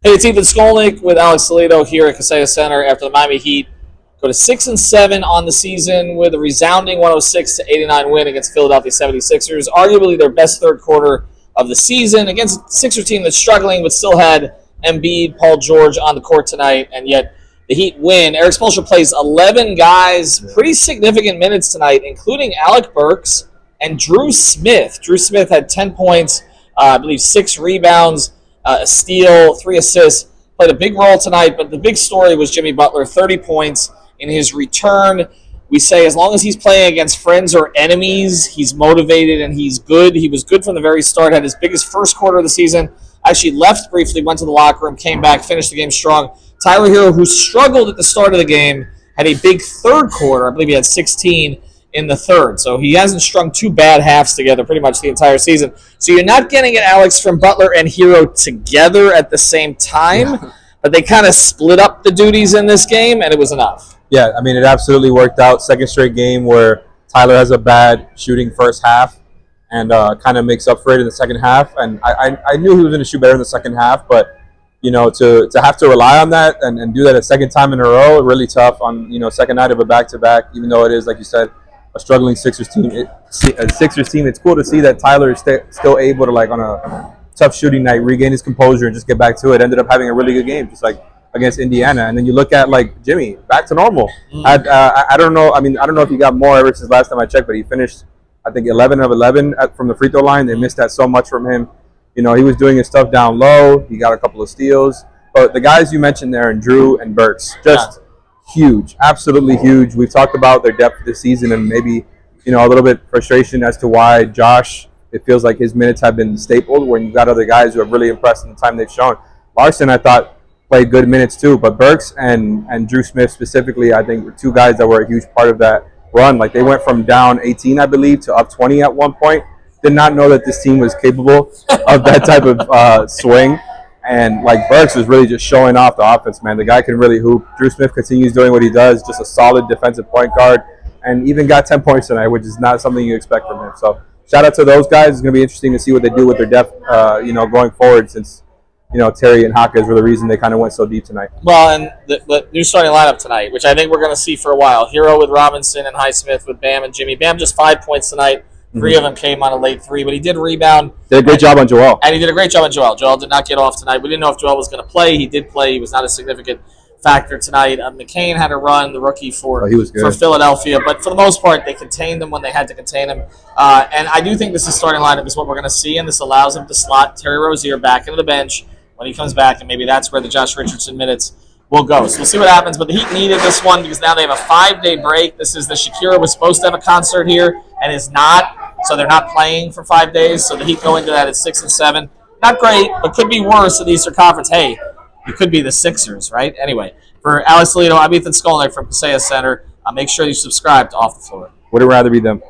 Hey, it's Ethan Skolnick with Alex Toledo here at Kaseya Center after the Miami Heat go to 6-7 on the season with a resounding 106-89 win against Philadelphia 76ers. Arguably their best third quarter of the season against a Sixers team that's struggling but still had Embiid, Paul George on the court tonight, and yet the Heat win. Eric Spoelstra plays 11 guys, pretty significant minutes tonight, including Alec Burks and Drew Smith. Drew Smith had 10 points, I believe 6 rebounds, a steal, 3 assists, played a big role tonight, but the big story was Jimmy Butler, 30 points in his return. We say as long as he's playing against friends or enemies, he's motivated and he's good. He was good from the very start, had his biggest first quarter of the season, actually left briefly, went to the locker room, came back, finished the game strong. Tyler Hero, who struggled at the start of the game, had a big third quarter. I believe he had 16 in the third. So he hasn't strung 2 bad halves together pretty much the entire season. So you're not getting it, Alex, from Butler and Hero together at the same time, but they kind of split up the duties in this game, and it was enough. Yeah, I mean, it absolutely worked out. Second straight game where Tyler has a bad shooting first half and kind of makes up for it in the second half. And I knew he was going to shoot better in the second half, but, you know, to have to rely on that and do that a second time in a row, really tough on, you know, second night of a back-to-back, even though it is, like you said, a struggling Sixers team. It's cool to see that Tyler is still able to, like, on a tough shooting night, regain his composure and just get back to it. Ended up having a really good game, just like against Indiana. And then you look at, like, Jimmy, back to normal. I don't know. I mean, I don't know if he got more ever since last time I checked, but he finished, I think, 11 of 11 from the free throw line. They missed that so much from him. You know, he was doing his stuff down low. He got a couple of steals. But the guys you mentioned there, and Drew and Burks, just huge, absolutely huge. We've talked about their depth this season and maybe, you know, a little bit frustration as to why Josh, it feels like his minutes have been stapled when you've got other guys who have really impressed in the time they've shown. Larson, I thought, played good minutes too, but Burks and Drew Smith specifically, I think, were 2 guys that were a huge part of that run. Like, they went from down 18, I believe, to up 20 at one point. Did not know that this team was capable of that type of swing. And, like, Burks was really just showing off the offense, man. The guy can really hoop. Drew Smith continues doing what he does, just a solid defensive point guard, and even got 10 points tonight, which is not something you expect from him. So shout out to those guys. It's going to be interesting to see what they do with their depth, you know, going forward, since, you know, Terry and Jaquez were the reason they kind of went so deep tonight. Well, and the new starting lineup tonight, which I think we're going to see for a while. Hero with Robinson and Highsmith with Bam and Jimmy. Bam just 5 points tonight. 3 of them came on a late 3, but he did rebound. Did a great job on Joel. And he did a great job on Joel. Joel did not get off tonight. We didn't know if Joel was going to play. He did play. He was not a significant factor tonight. McCain had a run, the rookie for Philadelphia, but for the most part, they contained him when they had to contain him. And I do think this is starting lineup is what we're going to see, and this allows him to slot Terry Rozier back into the bench when he comes back, and maybe that's where the Josh Richardson minutes will go. So we'll see what happens, but the Heat needed this one because now they have a 5-day break. This is the Shakira was supposed to have a concert here and is not. So they're not playing for 5 days. So the Heat go into that at 6-7. Not great, but could be worse in the Eastern Conference. Hey, it could be the Sixers, right? Anyway, for Alex Toledo, I'm Ethan Skolnick from Kaseya Center. Make sure you subscribe to Off the Floor. Would it rather be them?